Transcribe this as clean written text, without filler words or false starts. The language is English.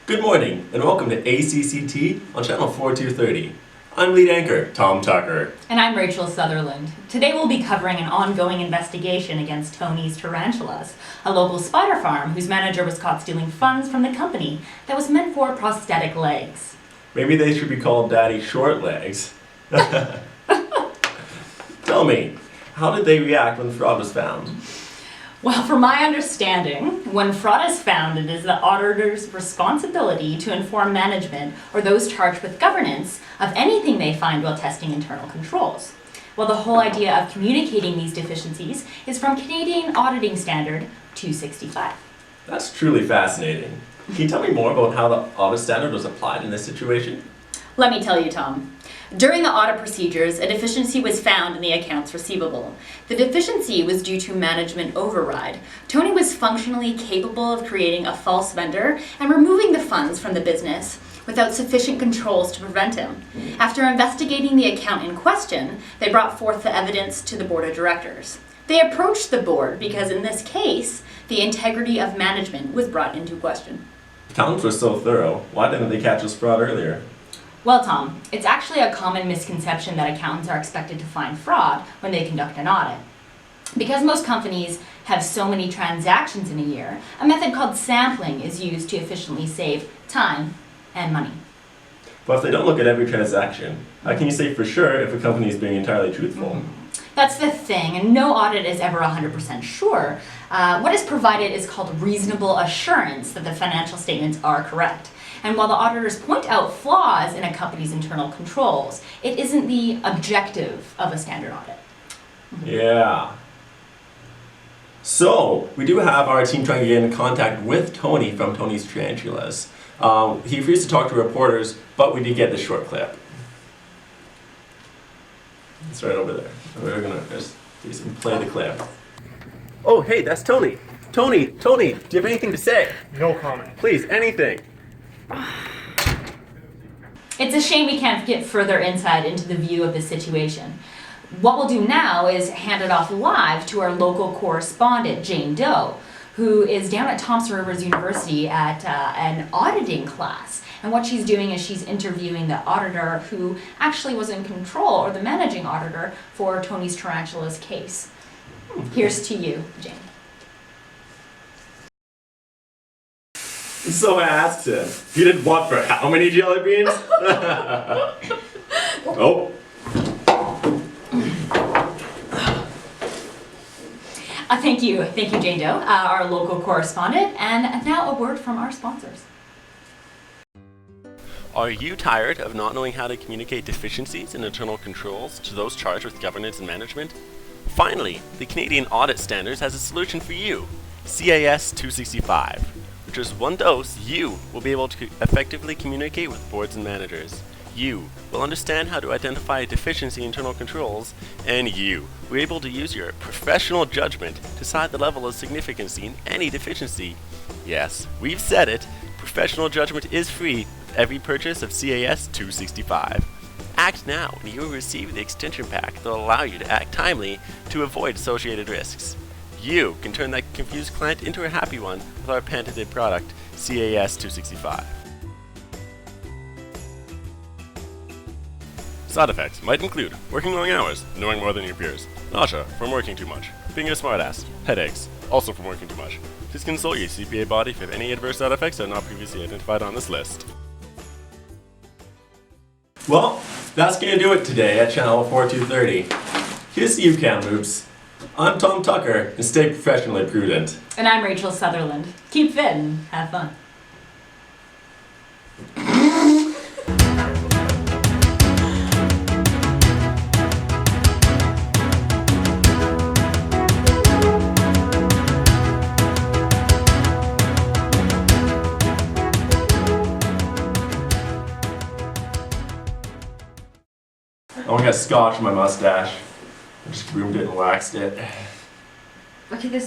Good morning, and welcome to ACCT on channel 4230. I'm lead anchor, Tom Tucker. And I'm Rachel Sutherland. Today we'll be covering an ongoing investigation against Tony's Tarantulas, a local spider farm whose manager was caught stealing funds from the company that was meant for prosthetic legs. Maybe they should be called Daddy Short Legs. Tell me, how did they react when fraud was found? Well, from my understanding, when fraud is found, it is the auditor's responsibility to inform management or those charged with governance of anything they find while testing internal controls. Well, the whole idea of communicating these deficiencies is from Canadian auditing standard 265. That's truly fascinating. Can you tell me more about how the audit standard was applied in this situation? Let me tell you, Tom. During the audit procedures, a deficiency was found in the accounts receivable. The deficiency was due to management override. Tony was functionally capable of creating a false vendor and removing the funds from the business without sufficient controls to prevent him. After investigating the account in question, they brought forth the evidence to the board of directors. They approached the board because in this case, the integrity of management was brought into question. Accountants were so thorough. Why didn't they catch this fraud earlier? Well, Tom, it's actually a common misconception that accountants are expected to find fraud when they conduct an audit. Because most companies have so many transactions in a year, a method called sampling is used to efficiently save time and money. But if they don't look at every transaction, how can you say for sure if a company is being entirely truthful? That's the thing, and no audit is ever 100% sure. What is provided is called reasonable assurance that the financial statements are correct. And while the auditors point out flaws in a company's internal controls, it isn't the objective of a standard audit. Yeah. So, we do have our team trying to get in contact with Tony from Tony's Tarantulas. He refused to talk to reporters, but we did get the short clip. It's right over there. We're gonna just play the clip. Oh, hey, that's Tony. Tony, do you have anything to say? No comment. Please, anything. It's a shame we can't get further insight into the view of the situation. What we'll do now is hand it off live to our local correspondent, Jane Doe, who is down at Thompson Rivers University at an auditing class. And what she's doing is she's interviewing the auditor who actually was in control, or the managing auditor, for Tony's Tarantulas case. Here's to you, Jane. So I asked him, you did what for how many jelly beans? Oh. Thank you, Jane Doe, our local correspondent, and now a word from our sponsors. Are you tired of not knowing how to communicate deficiencies in internal controls to those charged with governance and management? Finally, the Canadian Audit Standards has a solution for you, CAS265. With just one dose, you will be able to effectively communicate with boards and managers. You will understand how to identify a deficiency in internal controls, and you will be able to use your professional judgment to decide the level of significancy in any deficiency. Yes, we've said it, professional judgment is free with every purchase of CAS265. Act now and you will receive the extension pack that will allow you to act timely to avoid associated risks. You can turn that confused client into a happy one with our patented product, CAS265. Side effects might include working long hours, knowing more than your peers, nausea from working too much, being a smartass, headaches, also from working too much. Please consult your CPA body if you have any adverse side effects that are not previously identified on this list. Well, that's gonna do it today at channel 4230. Here's to you, Kamloops. I'm Tom Tucker, and stay professionally prudent. And I'm Rachel Sutherland. Keep fit and have fun. I only got scotch in my mustache. I just groomed it and waxed it. Okay, this